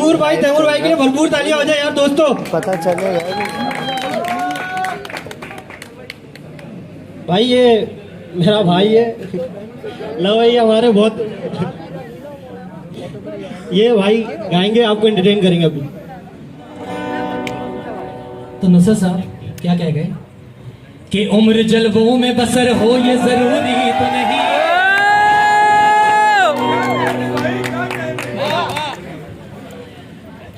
तैमूर भाई के लिए भरपूर तालियां हो जाए यार दोस्तों। पता चलेगा भाई ये मेरा भाई है, लो भाई हमारे बहुत ये भाई गाएंगे, आपको एंटरटेन करेंगे अभी। तो नुसरत साहब क्या कह गए कि उम्र जलवों में बसर हो ये जरूरी तो नहीं,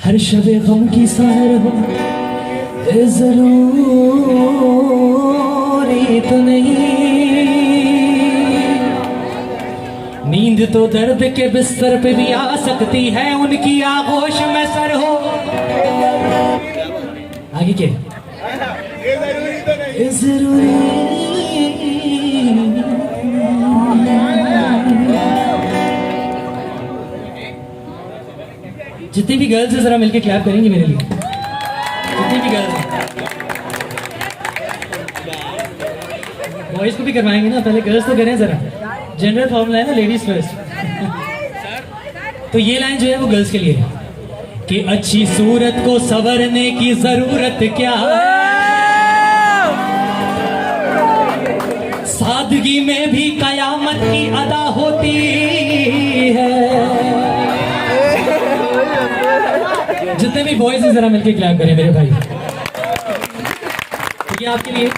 हर शबे गम की सहर हो ये जरूरी तो नहीं, नींद तो दर्द के बिस्तर पे भी आ सकती है, उनकी आगोश में सर हो। आगे क्या ये जरूरी जितनी भी गर्ल्स है जरा मिलके क्लैप करेंगे मेरे लिए, जितनी भी गर्ल्स बॉयज को भी करवाएंगे ना, पहले गर्ल्स तो करें जरा, जनरल फॉर्मूला है ना, लेडीज फर्स्ट। तो ये लाइन जो है वो गर्ल्स के लिए है कि अच्छी सूरत को संवरने की जरूरत क्या है, सादगी में भी कयामत की अदा होती है। जितने भी बॉयज हैं जरा मिलके क्लैप करें मेरे भाई। तो ये आपके लिए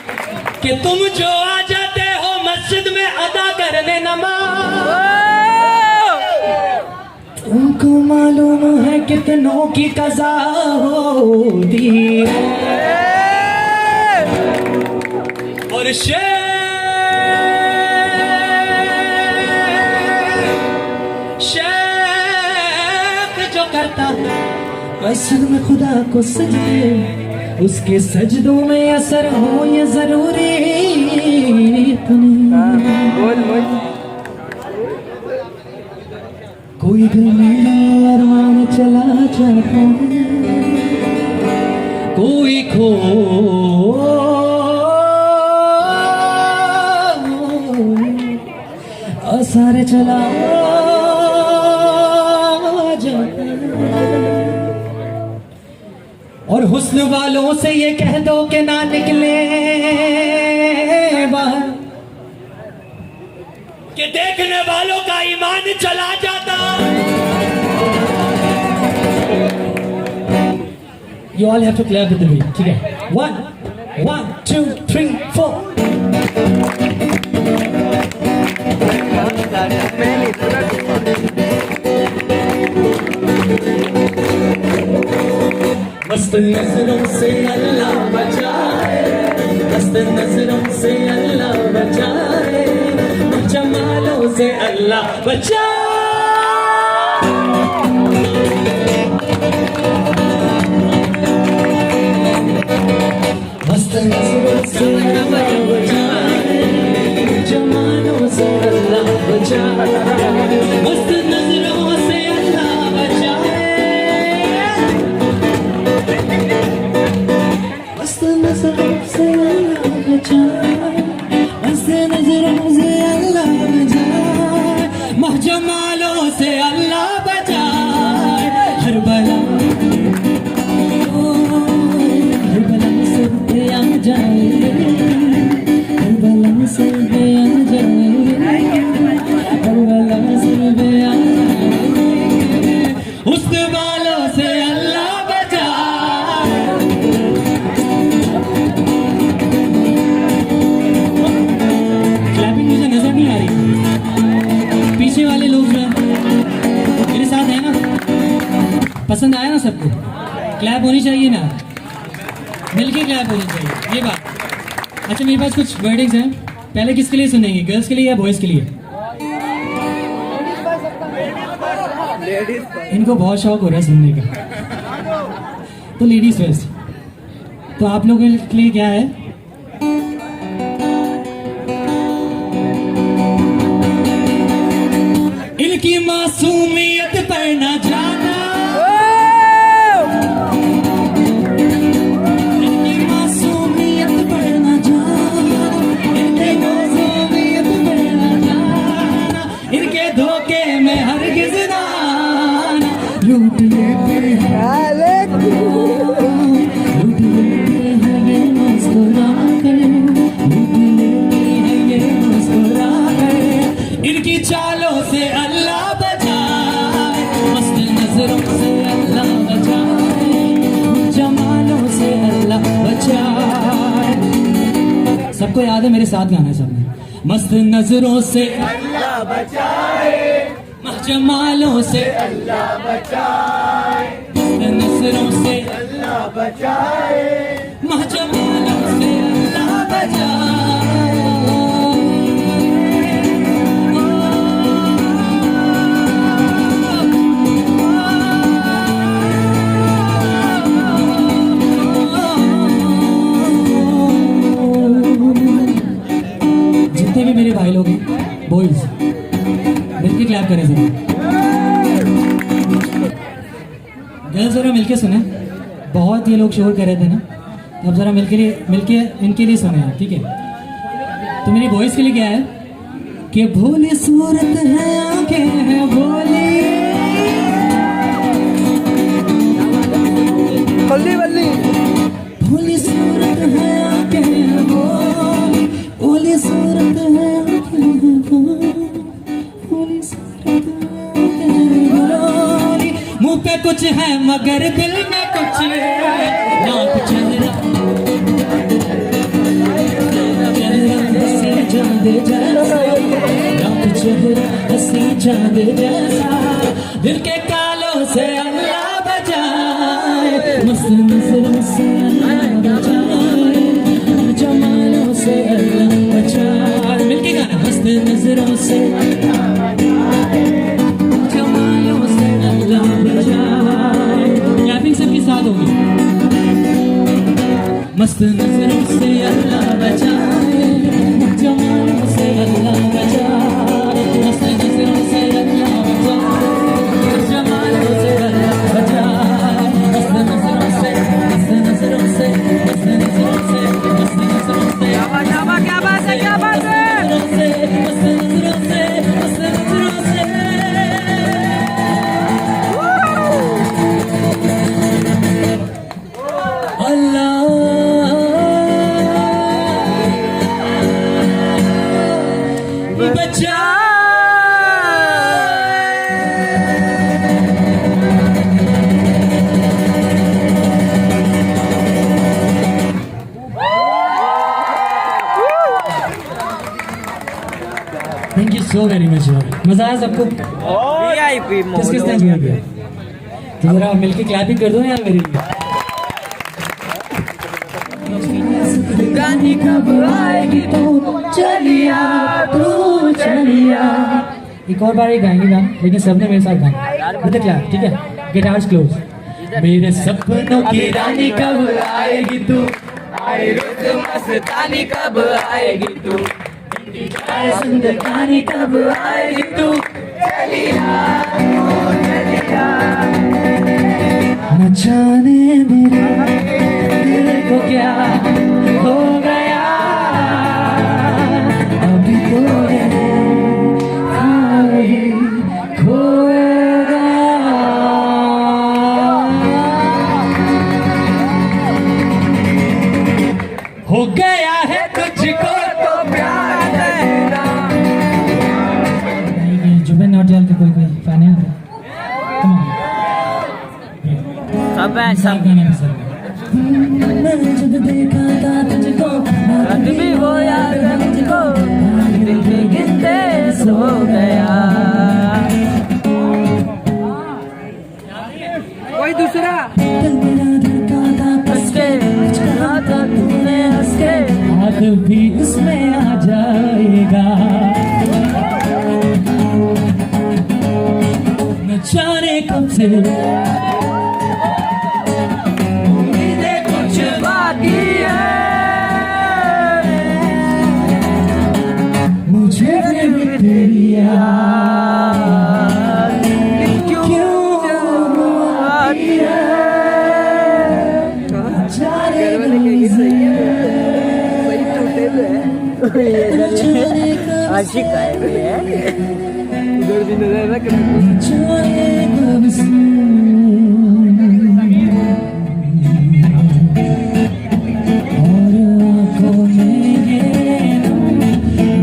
कि तुम जो आ जाते हो मस्जिद में अदा करने नमाज, तुमको मालूम है कितनों की कज़ा होती है, और शेख जो करता है असल में खुदा को सजदे, उसके सजदों में असर हो ये जरूरी तो नहीं। कोई दिल मेरा अरमान चला जाता, कोई खो सारे चला जाता, और हुस्न वालों से ये कह दो कि ना निकले बाहर, कि देखने वालों का ईमान चला जाता। You all have to clap with me, ठीक है? 1 2 3 4। मस्त नजरों से अल्लाह बचाए, मस्त नजरों से अल्लाह बचाए, जमालों से अल्लाह बचाए। मस्त नजरों से अल्लाह बचाए, जमालों से अल्लाह बचाए, मस्त नजरों से अल्लाह बचाए, मस्त नजरों से अल्लाह बचाए, मस्त नजरों से अल्लाह बचाए, महजमालों से अल्लाह बचाए, हर बला से आ जाए, हर बला से आ जाए, हर बला से आ जाए, उस बालों से अल्लाह बचाए। क्लैपिंग मुझे नजर नहीं आ रही, पीछे वाले लोग जो हैं मेरे साथ है ना, पसंद आया ना सबको? क्लैप होनी चाहिए ना, मिलके क्लैप होनी चाहिए, ये बात। अच्छा मेरे पास कुछ वर्डिंग्स हैं, पहले किसके लिए सुनेंगे, गर्ल्स के लिए या बॉयज के लिए? इनको बहुत शौक हो रहा है सुनने का, तो लेडीज फर्स्ट। तो आप लोगों के लिए क्या है? इनकी मासूमियत पर न जाना, इनकी मासूमियत पर न जाना, इनकी मासूमियत पर न जाना, इनके धोखे में हरगिज़ ना आना, लूट लेते हैं सबको याद है, मेरे साथ गाना है सबने। मस्त नजरों से अल्लाह बचाए, जमालों से अल्लाह बचाए, मस्त नजरों से अल्लाह बचाए, जमालों से अल्लाह बचाए। जितने भी मेरे भाई लोग हैं बॉयज, मिलके क्लैप करें जरा। गर्ल्स जरा मिलके सुने, बहुत ये लोग शोर कर रहे थे ना, अब जरा मिलके इनके लिए सुने आप, ठीक है? तो मेरी वॉइस के लिए क्या है कि भोली सूरत है, आंखें हैं भोली, बल्ली बल्ली, भोली सूरत है, आंखें हैं भोली, भोली सूरत है, आंखें हैं भोली, भोली सूरत है, आंखें हैं भोली। मुंह पे कुछ है मगर दिल में कुछ है, नाक चेहरा चांद जैसा, नाक चेहरा हंसी चांद जैसा, दिल के कालों से अल्लाह बचाए, मस्त नजरों से अल्लाह बचाए, जमालों से अल्लाह बचाए। मिलके गाना, मस्त नजरों से जमालों से अल्लाह बचाए। क्लैपिंग सबके साथ होगी। मस्त नजरों से अल्लाह बचाए, जमालों से अल्लाह बचाए, मस्त नजरों से अल्लाह बचाए, जमालों से अल्लाह बचाए, मस्त नजरों से, मस्त नजरों से, मस्त नजरों से, मस्त नजरों से। क्या बात है, क्या बात है? मस्त नजरों से, मस्त नजरों से। Thank you so very much. मजा आया सबको? VIP किस किस ने एंजॉय किया? तो जरा मिलके क्लैपिंग कर दो यार मेरे लिए। गानी कब आएगी तू चलिया, तू चलिया। एक और बार ही गाएंगे गाना, लेकिन सबने मेरे साथ गाना विद क्लैप, ठीक है? Guitars close. मेरे सपनों की रानी कब आएगी तू, आए रुत मस्तानी कब आएगी तू, सुंदर कहानी कब आएगी तू, चलिया, चलिया। न जाने मेरे दिल को क्या हो गया, अभी तो ये खो गया। हो गया है तुझको तो प्यार देना। जुबिन नौटियाल के कोई फैन है? Come on. सब है, सब। गाना पसंद है। मैंने जब देखा था तुझको, रंग भी वो यार मुझको, दिल के गिरते सो गया। कोई दूसरा दिल मेरा धड़का था हंस के, कुछ कहा था तूने हंस के, आग भी उसमें आ जाएगा। न जाने कब से उम्मीदें कुछ बाकी है, मुझे भी तेरी याद क्यों आती है? जाने आशिक आए हुए हैं इधर भी नजर रख। जाने कब से और आंखों में ये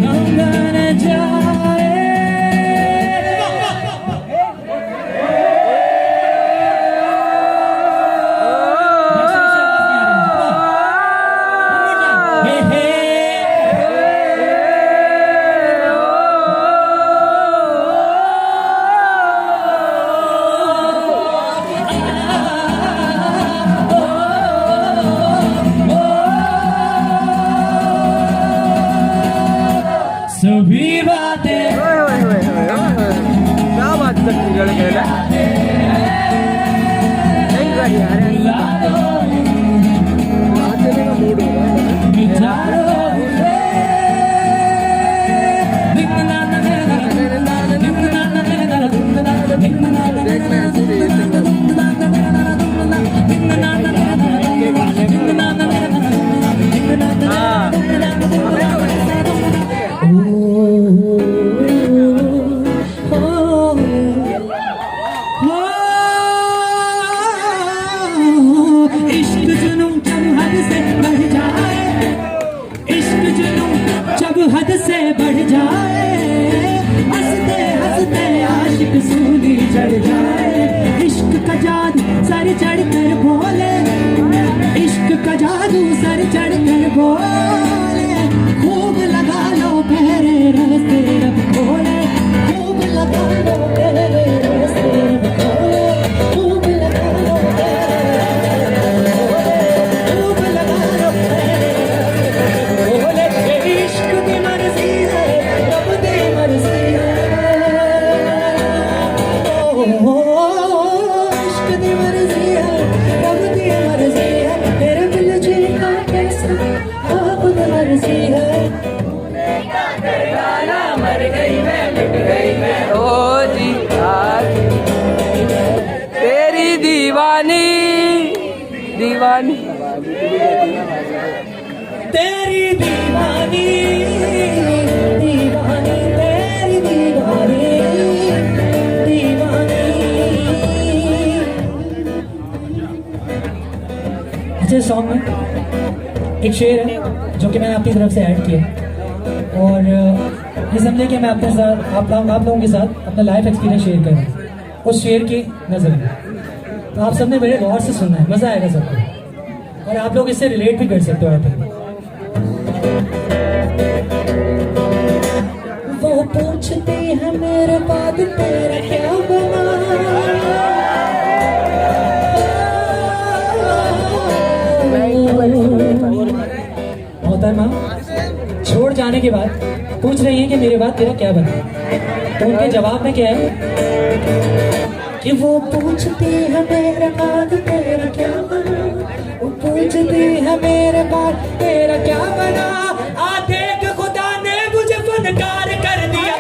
गंगा न जाए। हे हे सर चढ़ कर बोले खूब लगा लो पहरे रास्ते रब बोले खूब लगा लो पहरे रास्ते रब बोले खूब लगा लो खूब लगा लो बोले इश्क की मर्जी है रब दी मर्जी है इश्क दी मर्जी है रब दी मर्जी है तेरे दिल जी का कैसा आप दी मर्जी है मर गई मैं मिट गई मैं ओ जी आज तेरी दीवानी दीवानी तेरी दीवानी दीवानी तेरी दीवानी दीवानी अच्छे सॉन्ग में एक शेर है जो कि मैंने अपनी तरफ से ऐड किया और ये समझे कि मैं अपने साथ आप लोगों के साथ अपना लाइफ एक्सपीरियंस शेयर कर रहा हूँ उस शेर की नज़र में। तो आप सबने बड़े गौर से सुनना है, मज़ा आएगा सबको और आप लोग इससे रिलेट भी कर सकते हो। वो पूछती है मेरे बाद तेरा क्या बना मोहतरमा छोड़ जाने के बाद पूछ रही हैं कि मेरे बाद तेरा क्या बना। तो उनके जवाब में क्या है कि वो पूछती है मेरे बाद तेरा क्या बना वो पूछती है मेरे बाद तेरा क्या बना आ देख खुदा ने मुझे फनकार कर दिया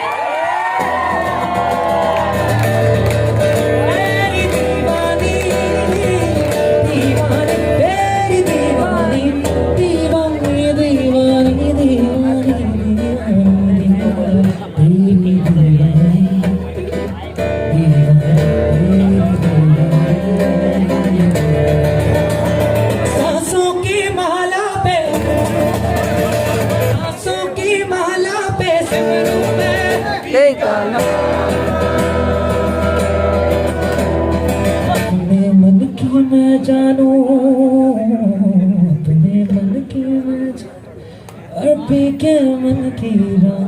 तेरी दीवानी दीवानी तेरी दीवानी दीवानी दीवानी सांसों की माला पे सिमरूं मैं तुम्हें मन की मैं जानूं तुम्हें मन की मैं जानूं और पी के मन की राह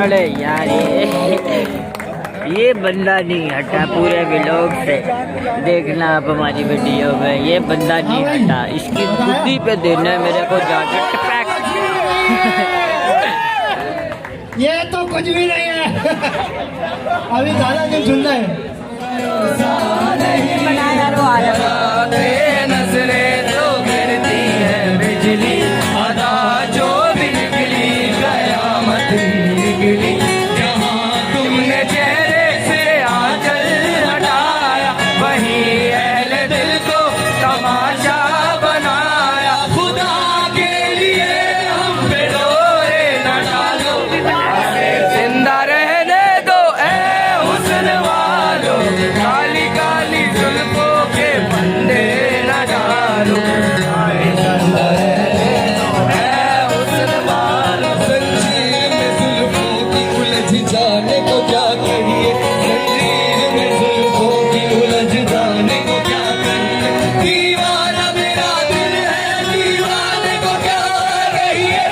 अरे यार ये बंदा नहीं हटा पूरे व्लॉग से। देखना आप हमारी वीडियो में ये बंदा नहीं हटा, इसकी बुद्धि पे देना है मेरे को जाकर टपैक। ये तो कुछ भी नहीं है। अभी गाना जो सुनना है नजरें तो गिरती है बिजली अदा जो भी निकली कयामत निकली जहाँ तुमने चेहरे से आंचल हटाया वही अहले दिल को तमाशा बनाया। खुदा के लिए हम पे डोरे न डालो जिंदा रहने दो ए हुस्न वालो काली काली जुल्फों के फंदे न डालो। जिंदा रहने दो ए हुस्न वालो जंजीर में जुल्फों की उलझ जाने को क्या कहिए जंजीर में जुल्फों की उलझ जाने को क्या कहिए। दीवाना मेरा दिल है दीवाने को क्या कहिए।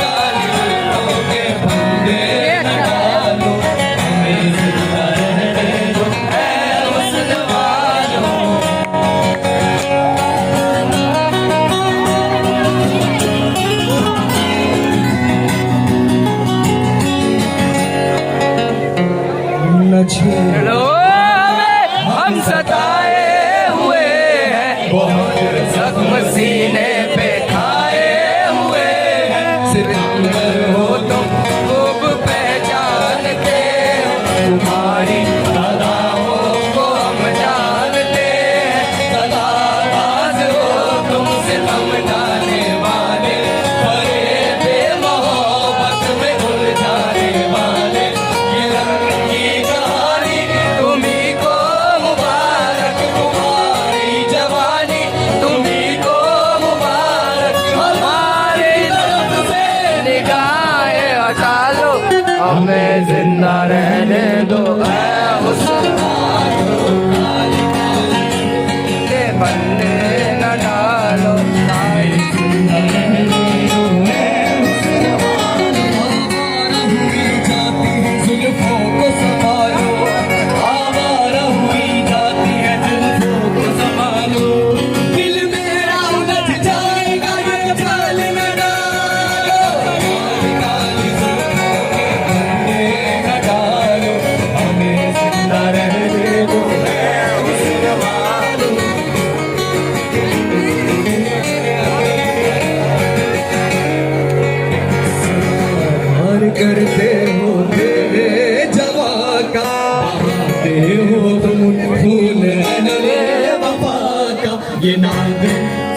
काली जुल्फों के फंदे न डालो हमें जिंदा रहने दो ए हुस्न वालो। लो हम सताए हुए हैं, बहुत जख्म सीने पे खाए हुए हैं। सिकंदर हो तुम खूब पहचानते हो, तुम्हारी अदाओं को हम जानते हैं। सदाबाज हो तुम सितम ढाने वाले, बड़े बेमोहब्बत में उलझाने वाले। ये रंग की कहानी तुम्ही को मुबारक, तुम्हारी जवानी तुम्ही को मुबारक। हमारी तरफ से निगाहें हटा लो, हमें जिंदा रहने दो। ऐ हुस्न के बंदे न डालो, आए जिंदा रहने दो। ऐ हुस्न आवारा हुई जाती है जुल्फों को संभालो, आवारा हुई जाती है जुल्फों को संभालो। दिल मेरा उलझ जाएगा ये चाल न डालो, काली जुल्फों के बंदे न डालो, हमें जिंदा रहने दो। ऐ हुस्न वालो, प्यार करते हो मेरे जवा का, बहाते हो तुम खून नले वफा का। ये नाग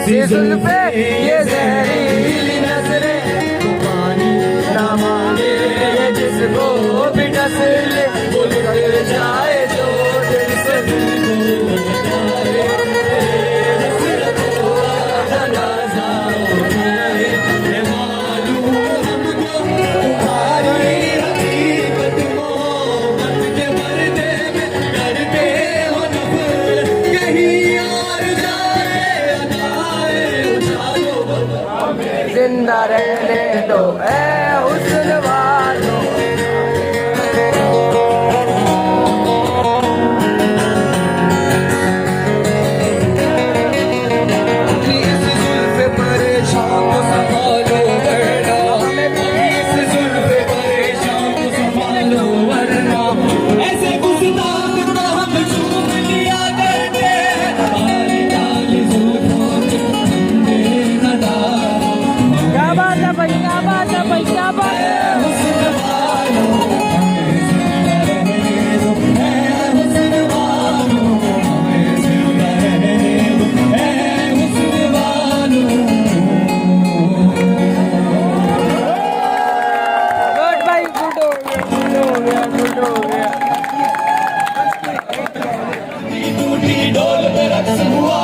सी जुल्फे, ये जहरीली नजरें, तुम्हारी ना मांगे ये जिसको भी डस ले। वो निकल जाए जो दिल से दिल को लगाए, हसरत को तनाज़ा उठाए। ये मालूम हमको तुम्हारी हकीकत, मोहब्बत के पर्दे में करते हो नफरत। कहीं और जाए अदाए उछालो, हमें जिंदा रहने दो। ऐ हुस्न वालो, इस जुल्फ़े परेशान को संभालो वरना, इस जुल्फ़े परेशान को संभालो वरना। ऐसे गुस्ताख को हम चूम लिया करते हैं, काली काली जुल्फ़ों के बंदे न डालो। क्या बात है भाई, क्या बात है भाई, क्या बात है। हुस्न वालो, हमें जिंदा रहने दो। ऐ हुस्न वालो, हमें जिंदा रहने दो। ऐ हुस्न वालो। गुड भाई, गुड हो गया, गुड हो गया, गुड हो गया। टूटी डोल पे रक्स हुआ,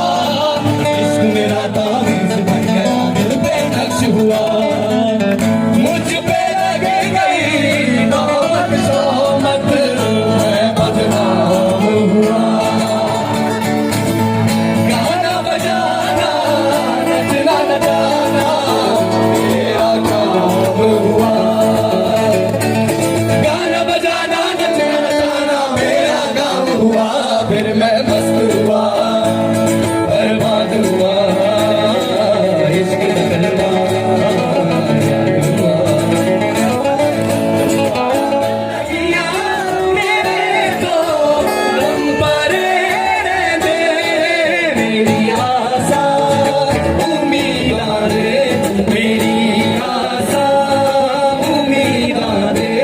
इश्क मेरा तावीज़ बन गया, दिल पे नक्श हुआ। मुझ पे लगे गई तोहमत शोहमत, मैं बदनाम हुआ। गाना बजाना नचना नचाना मेरा काम हुआ। गाना बजाना नचना नचाना मेरा काम हुआ। फिर मैं मस्त हुआ, बर्बाद हुआ, इश्क करना याद हुआ। लगियां मेरे तो दम पर रहते, मेरी आशा उम्मीदां दे, मेरी आशा उम्मीदां दे।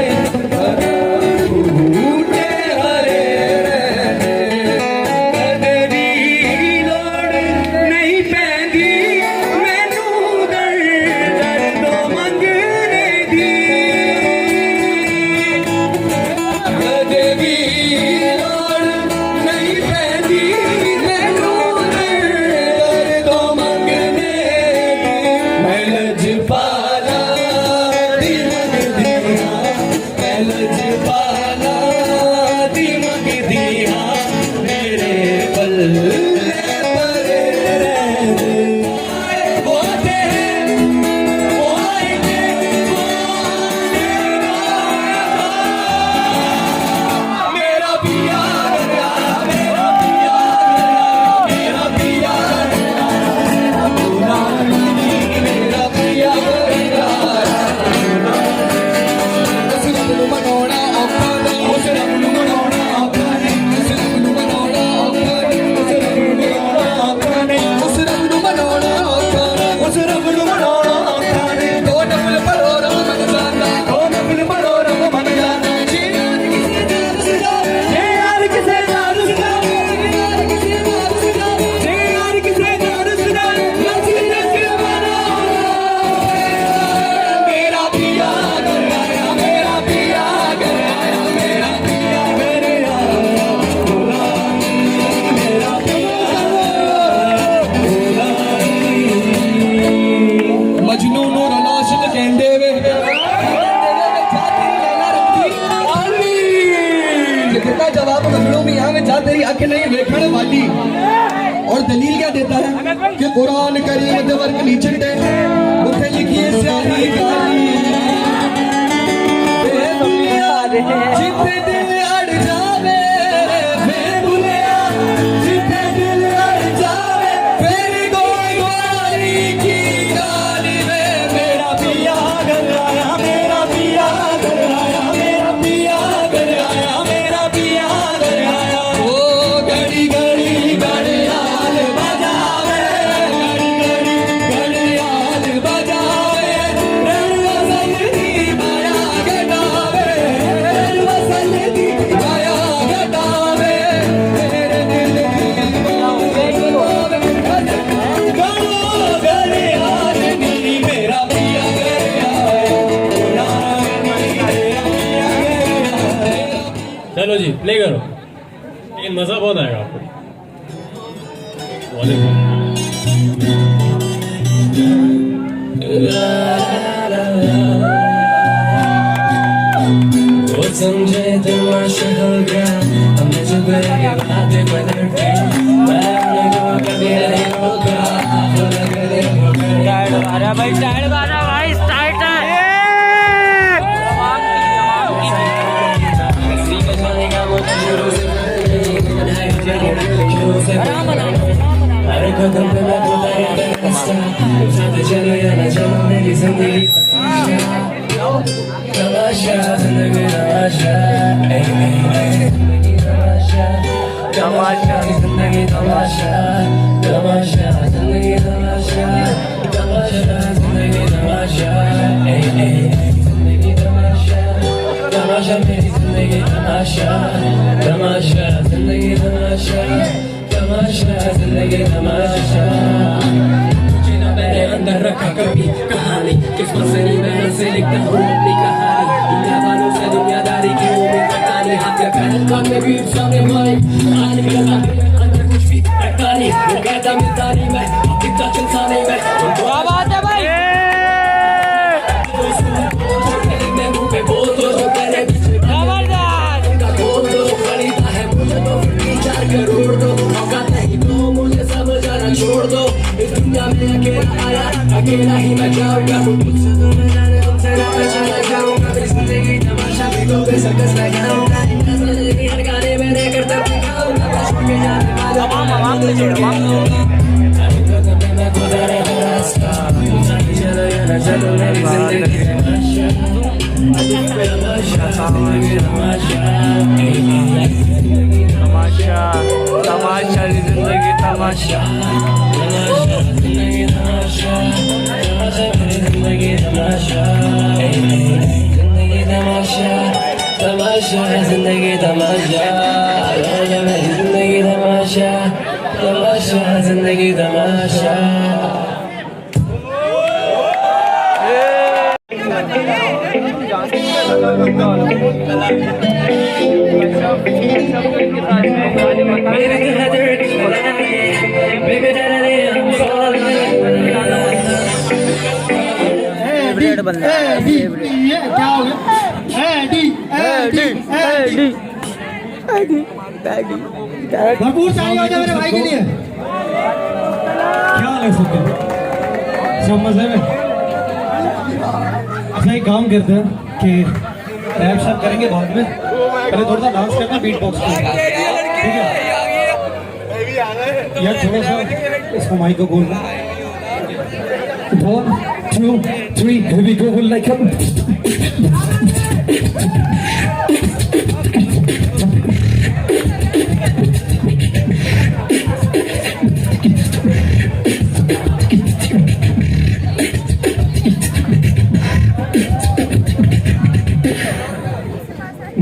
टूटे हरे रहते, कदरी लोड़ नहीं पैंदी, मैनू दर्द दर्दों मंगने दी। कदरी लोड़ नहीं पैंदी, मैनू दर्द दर्दों मंगने दी। मैं लजपाला दी मंग दिया, मैं लजपाला दी मंग दिया, मेरे पल्ले पर रहने। वो तेरे, वो आएंगे, वो आएगा। मेरा पिया गया, मेरा पिया गया, मेरा पिया गया, मेरा पिया गया। में जाते ही अख नहीं वेखण वाली। और दलील क्या देता है कि कुरान करीम दे वर्क नीचे उठे लिखिए स्याही काली जिथे दिल अड़ जावे फिर भुलिया जिथे दिल अड़ जावे फिर गोई गोरी की गाली में मेरा पिया घर आया मेरा पिया घर आया मेरा पिया घर आया मेरा पिया घर आया। ओ घड़ी घड़ी घड़ियाल बजावे घड़ी घड़ी घड़ियाल बजावे रण वसन दी माया घटावे रण वसन दी माया घटावे मेरे दिल की गणो घड़ियाल नी मेरा पिया घर आया मेरा पिया घर आया। चलो जी प्ले करो, लेकिन मजा बहुत आएगा आपको। वालेकुम। वो समझे तमाशा हो गया हमने जो करेंगे बातें बदल के मैंने को कभी नहीं रोका अरे भाई स्टाइल मारा भाई स्टाइल हर कदम पे मैं तो तेरा रास्ता साथ चलो या ना चलो मेरी जिंदगी तमाशा जिंदगी तमाशा तमाशा जिंदगी तमाशा तमाशा जिंदगी तमाशा तमाशा जिंदगी तमाशा जिंदगी तमाशा तमाशा मेरी जिंदगी तमाशा तमाशा जिंदगी तमाशा तमाशा जिंदगी तमाशा। तुझे ना मैंने अंदर रखा कभी कहानी किस्मत से नहीं मैं से लिखता हूँ अपनी कहानी दुनिया वालों से दुनियादारी की उम्मीद करता नहीं हाथ के पैर कान में भी सामने भाई आज भी अंदर कुछ भी रखता नहीं वो कहता मिलता नहीं मैं दिखता चलता नहीं मैं क्या बात है भाई मैं मुंह पे बोल दो जो तेरे पीछे खबरदार इनका बोल दो खरीदा है मुझे तो फिर 4 करोड़ दो औकात नहीं तो मुझे समझ आना छोड़ दो इस दुनिया में अकेला आया अकेला ही मैं जाऊंगा मुझसे तो मैं जाने तुमसे ना मैं चला जाऊंगा मेरी जिंदगी तमाशा भी तो फिर सर्कस लगाऊंगा जिंदगी हर गाने में रहकर तब दिखाऊंगा मैं छोड़ के जाने वाला मैं खुदा रहा रास्ता चलो या ना चलो मेरी जिंदगी तमाशा जिंदगी तमाशा तमाशा जिंदगी तमाशा जिंदगी तमाशा जिंदगी तमाशा जिंदगी तमाशा तमाशा जिंदगी तमाशा जिंदगी तमाशा तमाशा जिंदगी तमाशा। फेवरेट बंदा ये क्या हो गया? भरपूर चाहिए हो जाए मेरे भाई के लिए। क्या ले सकते हैं सब मजे में। अच्छा एक काम करते हैं कि रैप शैप करेंगे बाद में, पहले थोड़ा सा डांस करना बीट बॉक्स पे, ठीक है यार? थोड़ा सा इसको माइक को बोलना 1 2 3 here we go like a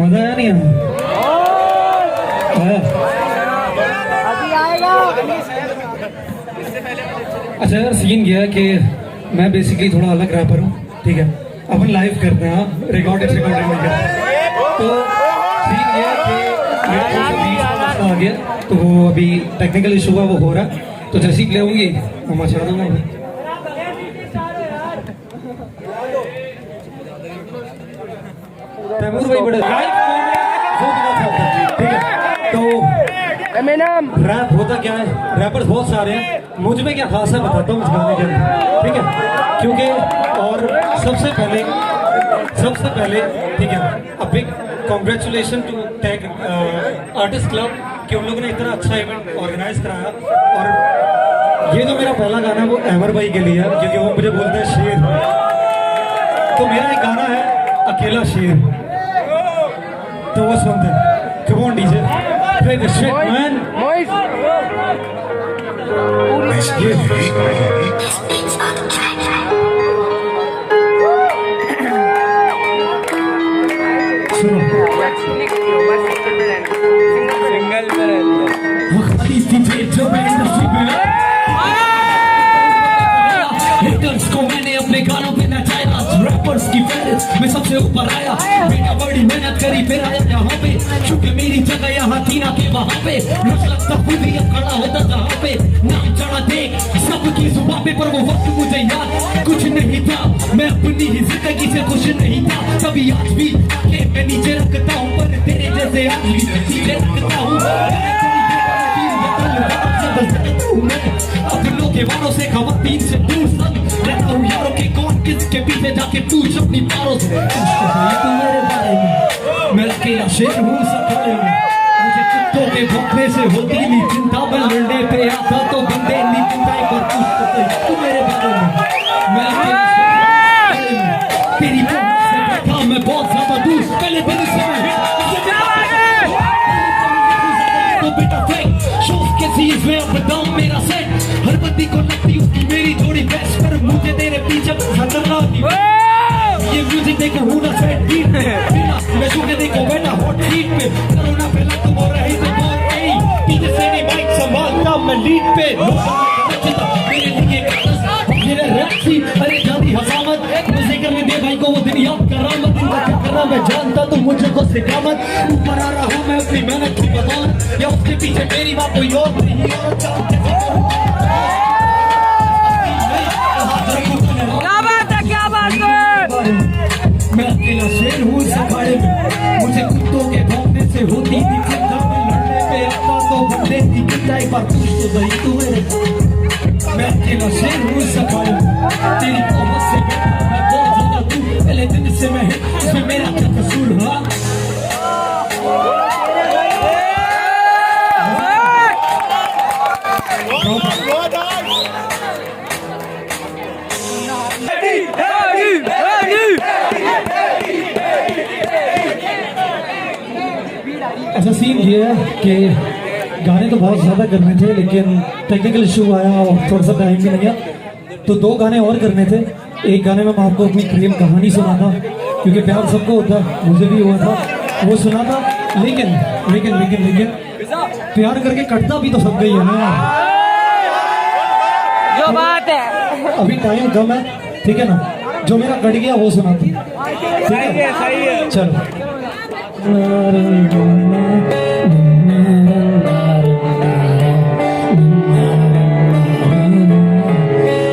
मजा आया नहीं आया? अच्छा यार सीन ये है कि मैं बेसिकली थोड़ा अलग रैपर हूँ, ठीक है? अपन लाइव करते हैं, रिकॉर्ड नहीं करते। तो सीन ये है कि मेरा थोड़ा सा बीट आ गया, तो वो अभी टेक्निकल इशू हुआ, वो हो रहा है। तो जैसे ही प्ले होंगी मैं मचा दूंगा। तैमूर भाई बड़े ठीक है, तो रैप होता क्या है, रैपर्स बहुत सारे हैं, मुझ में क्या खास है बताता हूँ इस गाने के अंदर, ठीक है। क्योंकि और सबसे पहले ठीक है, a big congratulation to tag artist club कि उन लोगों ने इतना अच्छा इवेंट ऑर्गेनाइज कराया। और ये जो मेरा पहला गाना है वो अहमर भाई के लिए है, क्योंकि वो मुझे बोलते हैं शेर। तो मेरा एक गाना है अकेला शेर, तो वो सुनते हैं। Come on DJ, play the shit man. सुनो haters को मैंने अपने गानों पे नचाया, रैपर्स की फहरिस्त में सबसे ऊपर आया। बेटा बड़ी मेहनत करी फिर आया यहाँ पे, क्योंकि मेरी जगह यहाँ थी ना के वहाँ पे। मुझे लगता खुद ही अब खड़ा होता जहाँ पे, नाम चढ़ा देख सबकी जुबान पे, पर वो वक्त मुझे याद कुछ नहीं था। मैं अपनी ही जिंदगी से खुश नहीं था, तभी आज भी आके मैं नीचे रखता हूँ, पर तेरे जैसे आज भी नीचे रखता हूँ। अपनों के वारों से खवातीन से दूर सन रहता हूँ, यारों के कौन किसके पीछे जाके पूछ अपनी पारों से। मेरे बारे में मैं अकेला शेर हूँ सफाई में, मुझे कुत्तों के भौंकने से होती नहीं चिंता। मैं लड़ने पे आता तो बंदे नहीं चिंता, एक बार पूछ तू मेरे बारे में। मैं अकेला शेर हूँ तेरी पहुंच से बैठा मैं बहुत ज्यादा दूर, पहले दिन से मैं तो बेटा फेंक शोज के सीज में अब दाम मेरा सेट। हर बंदी को लगती उसकी मेरी जोड़ी बेस्ट, पर मुझे तेरे पीछे खतरनाक ये म्यूजिक देखो हूँ ना सेट बीट पे, मैं शूटे देखो बैठा हॉट सीट पे। कोरोना फैला तुम हो रही तो बहुत गई, पीछे से नहीं बाइक संभालता मैं लीड पे। मेरे लिए मेरे रैप्सी अरे जानी हसामत, मुझे करने दे भाई को वो दिन याद करामत। इनका क्या करना मैं जानता तो मुझे को सिखामत। ऊपर आ रहा हूँ मैं अपनी मेहनत की बदौलत, या उसके पीछे मेरी बात कोई और नहीं। क्या बात है। मैं अकेला शेर हूँ इस अखाड़े में, मुझे कुत्तों के भौंकने से होती थी चिंता। मैं लड़ने पे आता तो बंदे की चिंता, एक बार पूछ तो सही तू मेरे। मैं अकेला शेर हूँ इस अखाड़े में, तेरी पहुंच से बैठा मैं बहुत ज्यादा दूर। पहले दिन से मैं इसमें मेरा क्या कसूर हुआ। अच्छा सीन ये है कि गाने तो बहुत ज़्यादा करने थे, लेकिन टेक्निकल इशू आया और थोड़ा सा टाइम भी लगा, तो 2 गाने और करने थे। एक गाने में मैं आपको अपनी प्रेम कहानी सुना था, क्योंकि प्यार सबको होता है, मुझे भी हुआ था, वो सुना था। लेकिन लेकिन लेकिन लेकिन प्यार करके कटता भी तो सब गई है ना, जो बात है। अभी टाइम कम है, ठीक है ना। जो मेरा कट गया वो सुना था, ठीक है चलो।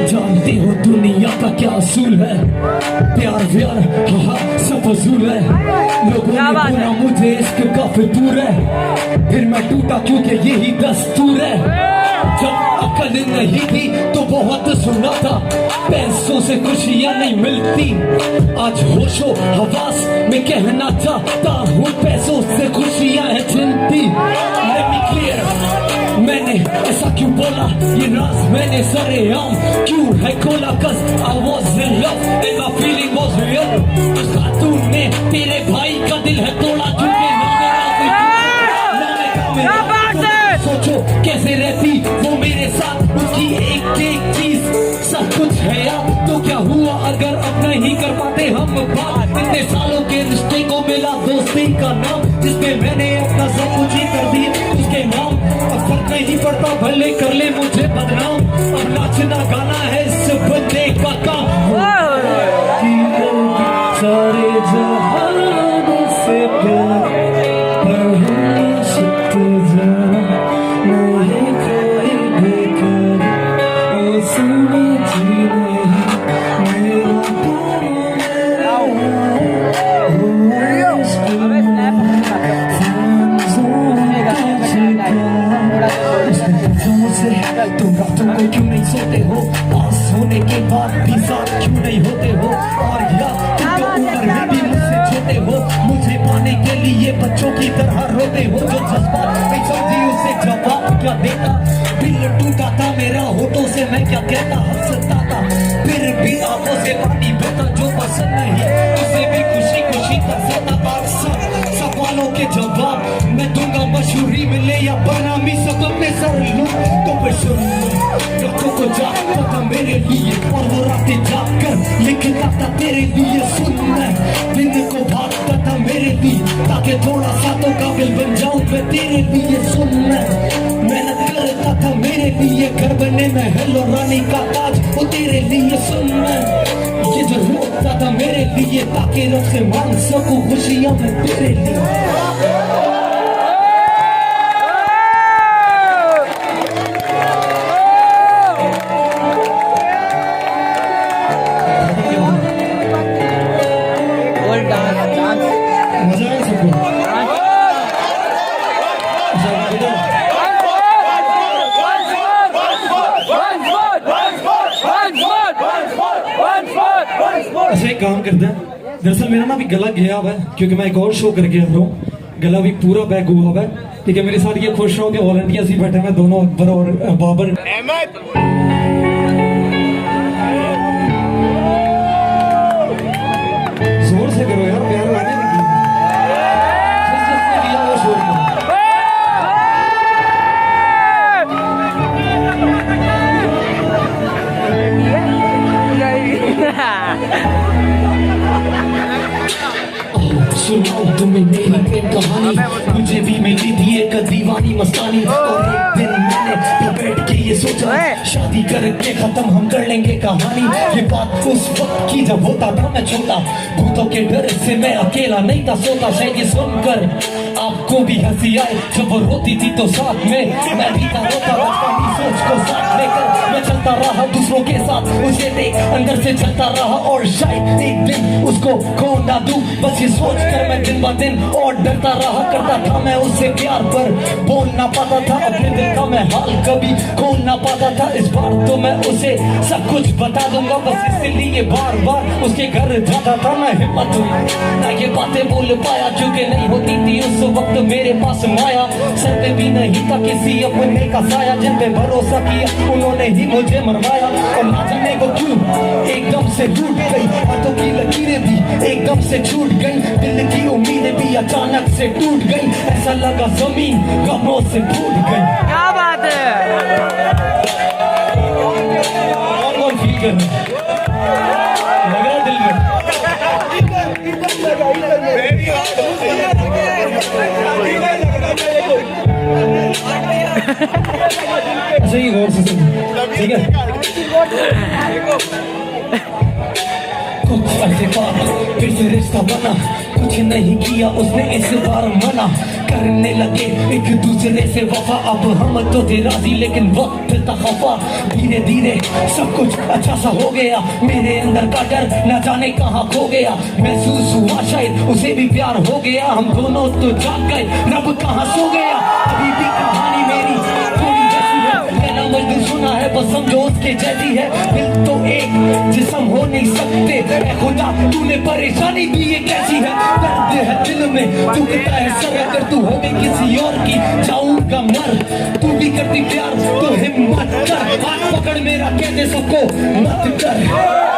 जानती हो दुनिया का क्या असूल है, प्यार व्यार हाँ सब फजूल है। लोगों ने बोला मुझे इश्क का फितूर है, फिर मैं टूटा क्योंकि यही दस्तूर है। जब अकल नहीं थी तो बहुत सुना था, पैसों से खुशियां नहीं मिलती। आज होशो हवास में कहना चाहता हूँ, पैसों से खुशियां है चिंती। Let me clear, मैंने ऐसा क्यों बोला ये राज मैंने सरेआम क्यों है खोला, cause I was in love and my feeling was real। उस खातून ने तेरे भाई का दिल है तोड़ा, क्योंकि सोचो कैसे रहती वो मेरे साथ, उसकी एक एक चीज सब कुछ है यार। तो क्या हुआ अगर अब नहीं कर पाते हम बात, इतने सालों के रिश्ते को मिला दोस्ती का नाम, जिसमें मैंने अपना सब कुछ ही कर दिया उसके नाम। अब फर्क नहीं पड़ता भले कर ले मुझे बदनाम, अब नाचना गाना है इस बंदे का काम। सारे जहान से प्यार की तरह रोते हो जो जज्बात नहीं समझी उसे जवाब क्या देता। दिल टूटा था मेरा होठों से मैं क्या कहता, हंसता था फिर भी आंखों से पानी बहता। जो पसंद नहीं उसे भी खुशी खुशी तरसता था। सवालों के जवाब मैं दूंगा, मशहूरी मिले या बनामी सबक में सर लूं तो फिर सुन लो। रातों को जागता था मेरे लिए और वो रातें जागकर लिखता था तेरे लिए। सुन मैं दिन को भागता था मेरे लिए ताकि थोड़ा सा तो काबिल बन जाऊं मैं तेरे लिए। सुन मैं मेहनत करता था मेरे लिए, घर बनने में हेलो रानी का ताज वो तेरे लिए। सुन मैं ये जो रोता था मेरे लिए ताकि रब से मांग सकूं खुशियां मैं तेरे लिए। मजा आया सबको? अच्छा एक काम करते हैं, दरअसल मेरा ना भी गला गया हुआ है क्योंकि मैं एक और शो करके आ रहा हूँ, गला भी पूरा बैक हुआ हुआ है। ठीक है, मेरे साथ ये खुश रहो कि वॉलंटियर्स ही बैठे हैं दोनों, अकबर और बाबर। जोर से करो यार, प्यार लाने लगी। जिसने दिया वो शोर करो। सुनाओ तुम्हें मेरी प्रेम कहानी, मुझे भी मिली थी एक दीवानी मस्तानी। और एक दिन मैंने तो बैठ के ये सोचा शादी करके खत्म हम कर लेंगे कहानी। ये बात उस वक्त की जब होता था मैं छोटा, भूतों के डर से मैं अकेला नहीं था सोता। शायद ये सुनकर आपको भी हंसी आए, जब वो रोती थी तो साथ में मैं भी था रोता। अपनी सोच को साथ लेकर मैं चलता रहा दूसरों के साथ, उसे देख अंदर से चलता रहा और शायद एक दिन उसको खो ना दूं। बस ये सोच कर मैं दिन ब दिन और डरता रहा करता था मैं उससे प्यार, पर बोल ना पाता था अपने दिल का मैं हाल कभी खोल ना पाता था। इस बार तो मैं उसे सब कुछ बता दूंगा, बस इसलिए बार बार उसके घर जाता था मैं। हिम्मत हुई ना ये बातें बोल पाया क्योंकि नहीं होती थी उस वक्त मेरे पास माया। सर पे भी नहीं था किसी अपने का साया, जिन पे भरोसा किया उन्होंने ही मुझे मरवाया। और ना जाने वो क्यों एकदम से टूट गई, हाथों की लकीरें भी एकदम से छूट गई, दिल की उम्मीदें भी अचानक से टूट गई। ऐसा लगा जमीन कमरों से फूट गई। क्या बात है? कौन फील कर रहा है? लग रहा है दिल में? अच्छा ये गौर से सुन, ठीक है? कुछ अर्से बाद फिर से रिश्ता बना, कुछ नहीं किया उसने इस बार मना, करने लगे एक दूसरे से वफा। अब हम तो थे राजी लेकिन वक्त था खफा। धीरे धीरे सब कुछ अच्छा सा हो गया, मेरे अंदर का डर न जाने कहाँ खो गया। महसूस हुआ शायद उसे भी प्यार हो गया, हम दोनों तो जाग गए रब कहाँ सो गया। अभी भी कहानी मेरी थोड़ी जैसी है, मैंने मजदूर सुना है बस समझो उसके जैसी है। दिल तो एक जिस्म हो नहीं सकते, ऐ खुदा तूने परेशानी दी ये कैसी है। दर्द है दिल में दुखता है सर, अगर तू हो गई किसी और की जाऊंगा मर। तू भी करती प्यार तो हिम्मत कर, हाथ पकड़ मेरा कहते सबको मत कर।